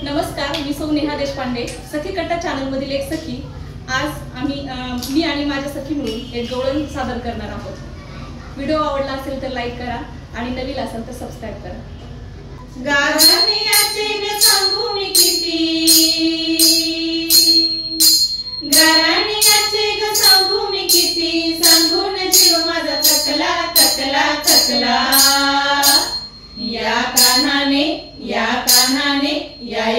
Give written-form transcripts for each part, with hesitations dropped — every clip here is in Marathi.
नमस्कार, मी सौ नेहा देशपांडे, सखी कट्टा चॅनल मधील एक सखी। आज मी आणि माझ्या सखी मिळून एक गवळण सादर करणार आहोत। व्हिडिओ आवडला असेल तर लाईक करा आणि नवीन असेल तर सबस्क्राइब करा। गाराणीयाचे ग सांगू मी किती, गाराणीयाचे ग सांगू मी किती, सांगून जीव माझा थकला थकला थकला। या कान्हाने या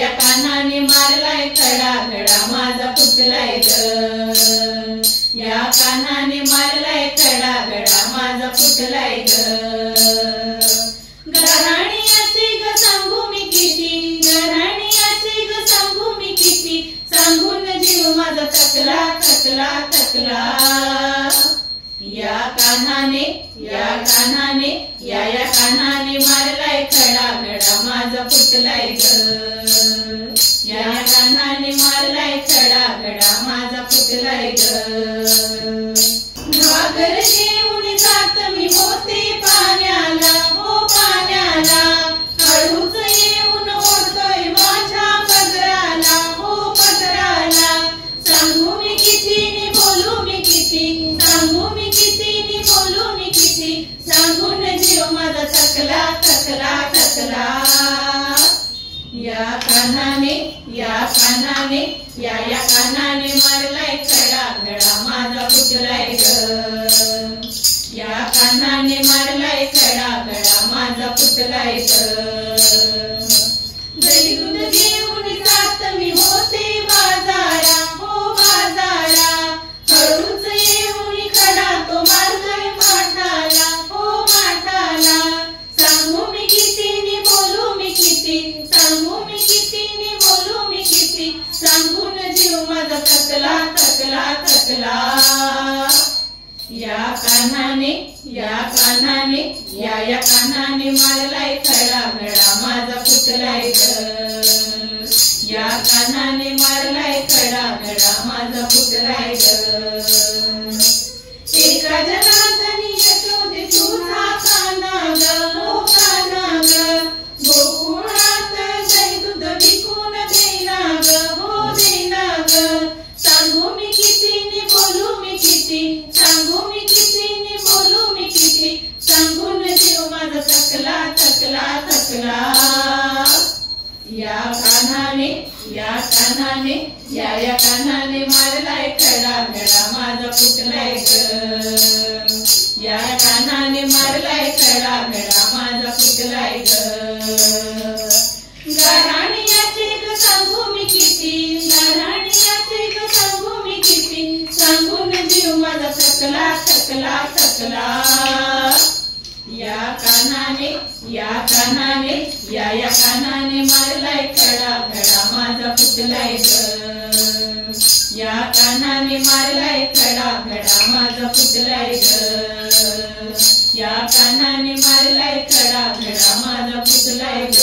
कान्हाने मारलाय खडा खडा माझा फुटलाय ग। या कान्हाने मारलाय खडा खडा माझा फुटलाय ग। गाराणीयाचे ग सांगू मी किती, गाराणीयाचे ग सांगू मी किती, सांगून जीव माझा थकला थकला थकला। या कान्हाने या कान्हाने मारलाय खडा खडा माझा फुटलाय ग। या कान्हाने मारलाय खडा खडा माझा फुटलाय ग। घागर घेऊन जात मी होते पाण्याला, हो पाण्याला, हळूच येऊन ओढतोय माझ्या पदराला, हो पदराला। सांगू मी किती नि बोलू मी किती, सांगू मी किती नि बोलू मी किती, सांगून जीव माझा थकला थकला थकला। या कान्हाने या कान्हाने मारलाय खडा खडा माझा फुटलाय ग। या कान्हाने मारलाय खडा खडा माझा फुटलाय ग। दही दूध घेऊन जात मी होते बाजारा, हो बाजारा, हळूच येऊन खडा तो मारतोय माठाला, हो माठाला। सांगू मी किती नि बोलू मी किती, सांगू मी किती नि बोलू मी किती, सांगून जीव माझा थकला थकला थकला। या कान्हाने या कान्हाने मारलाय खडा खडा माझा फुटलाय ग। या कान्हाने मारलाय खडा खडा माझा फुटलाय ग। एका जनार्दनी यशोदे तुझा कान्हा ग, हो कान्हा ग, गोकुळात दही दूध विकून देना ग, हो देना ग। सांगू मी किती नि बोलू मी किती, सांगू मी किती नि बोलू मी किती, सांगून जीव माझा थकला थकला थकला। या कान्हाने या कान्हाने मारलाय खडा खडा माझा फुटलाय ग। या कान्हाने मारलाय खडा खडा माझा फुटलाय ग। गाराणीयाचे ग सांगू मी किती, गाराणीयाचे ग सांगू मी किती, सांगून जीव माझा थकला थकला थकला। या कान्हाने या कान्हाने मारलाय खडा खडा माझा फुटलाय ग। या कान्हाने मारलाय खडा खडा माझा फुटलाय ग। या कान्हाने मारलाय खडा खडा माझा फुटलाय ग।